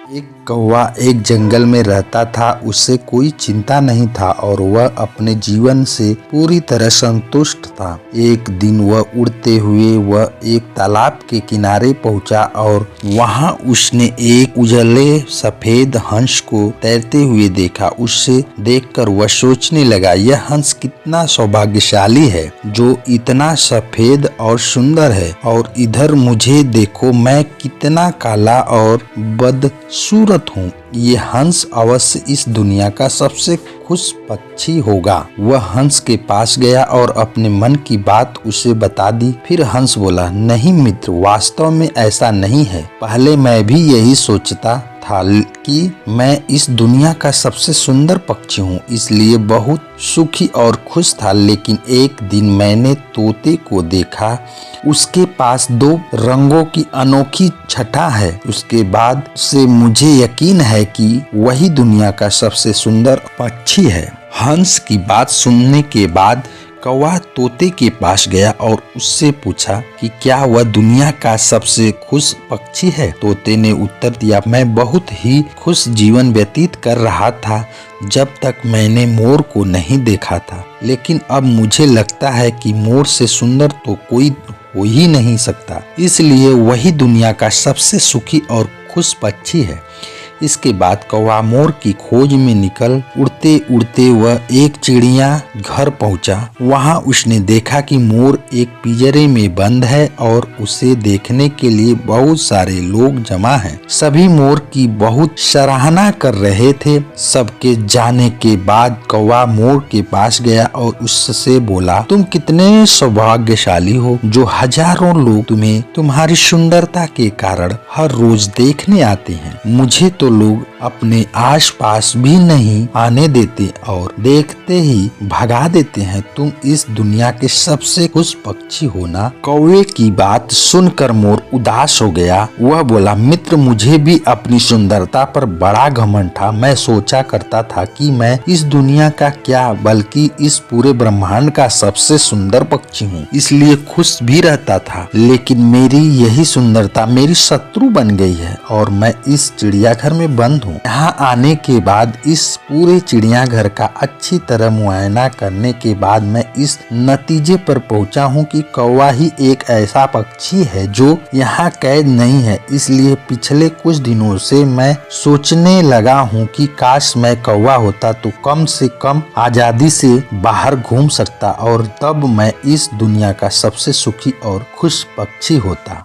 एक कौवा एक जंगल में रहता था। उसे कोई चिंता नहीं था और वह अपने जीवन से पूरी तरह संतुष्ट था। एक दिन वह उड़ते हुए एक तालाब के किनारे पहुंचा और वहां उसने एक उजले सफेद हंस को तैरते हुए देखा। उसे देखकर वह सोचने लगा, यह हंस कितना सौभाग्यशाली है जो इतना सफेद और सुंदर है, और इधर मुझे देखो, मैं कितना काला और बदसूरत हूँ। ये हंस अवश्य इस दुनिया का सबसे खुश पक्षी होगा। वह हंस के पास गया और अपने मन की बात उसे बता दी। फिर हंस बोला, नहीं मित्र, वास्तव में ऐसा नहीं है। पहले मैं भी यही सोचता था कि मैं इस दुनिया का सबसे सुंदर पक्षी हूँ, इसलिए बहुत सुखी और खुश था। लेकिन एक दिन मैंने तोते को देखा। उसके पास 2 रंगों की अनोखी छटा है। उसके बाद से मुझे यकीन है कि वही दुनिया का सबसे सुंदर पक्षी है। हंस की बात सुनने के बाद कौवा तोते के पास गया और उससे पूछा कि क्या वह दुनिया का सबसे खुश पक्षी है। तोते ने उत्तर दिया, मैं बहुत ही खुश जीवन व्यतीत कर रहा था जब तक मैंने मोर को नहीं देखा था, लेकिन अब मुझे लगता है कि मोर से सुंदर तो कोई हो ही नहीं सकता, इसलिए वही दुनिया का सबसे सुखी और खुश पक्षी है। इसके बाद कौवा मोर की खोज में निकल उड़ते उड़ते वह एक चिड़िया घर पहुंचा। वहां उसने देखा कि मोर एक पिंजरे में बंद है और उसे देखने के लिए बहुत सारे लोग जमा हैं। सभी मोर की बहुत सराहना कर रहे थे। सबके जाने के बाद कौवा मोर के पास गया और उससे बोला, तुम कितने सौभाग्यशाली हो जो हजारों लोग तुम्हें तुम्हारी सुंदरता के कारण हर रोज देखने आते हैं। मुझे तो लोग अपने आसपास भी नहीं आने देते और देखते ही भगा देते हैं। तुम इस दुनिया के सबसे खुश पक्षी हो ना। कौवे की बात सुनकर मोर उदास हो गया। वह बोला, मित्र, मुझे भी अपनी सुंदरता पर बड़ा घमंड था। मैं सोचा करता था कि मैं इस दुनिया का क्या बल्कि इस पूरे ब्रह्मांड का सबसे सुंदर पक्षी हूँ, इसलिए खुश भी रहता था। लेकिन मेरी यही सुंदरता मेरी शत्रु बन गई है और मैं इस चिड़ियाघर में बंद हूँ। यहाँ आने के बाद इस पूरे चिड़ियाघर का अच्छी तरह मुआयना करने के बाद मैं इस नतीजे पर पहुँचा हूँ कि कौवा ही एक ऐसा पक्षी है जो यहाँ कैद नहीं है। इसलिए पिछले कुछ दिनों से मैं सोचने लगा हूँ कि काश मैं कौवा होता तो कम से कम आजादी से बाहर घूम सकता और तब मैं इस दुनिया का सबसे सुखी और खुश पक्षी होता।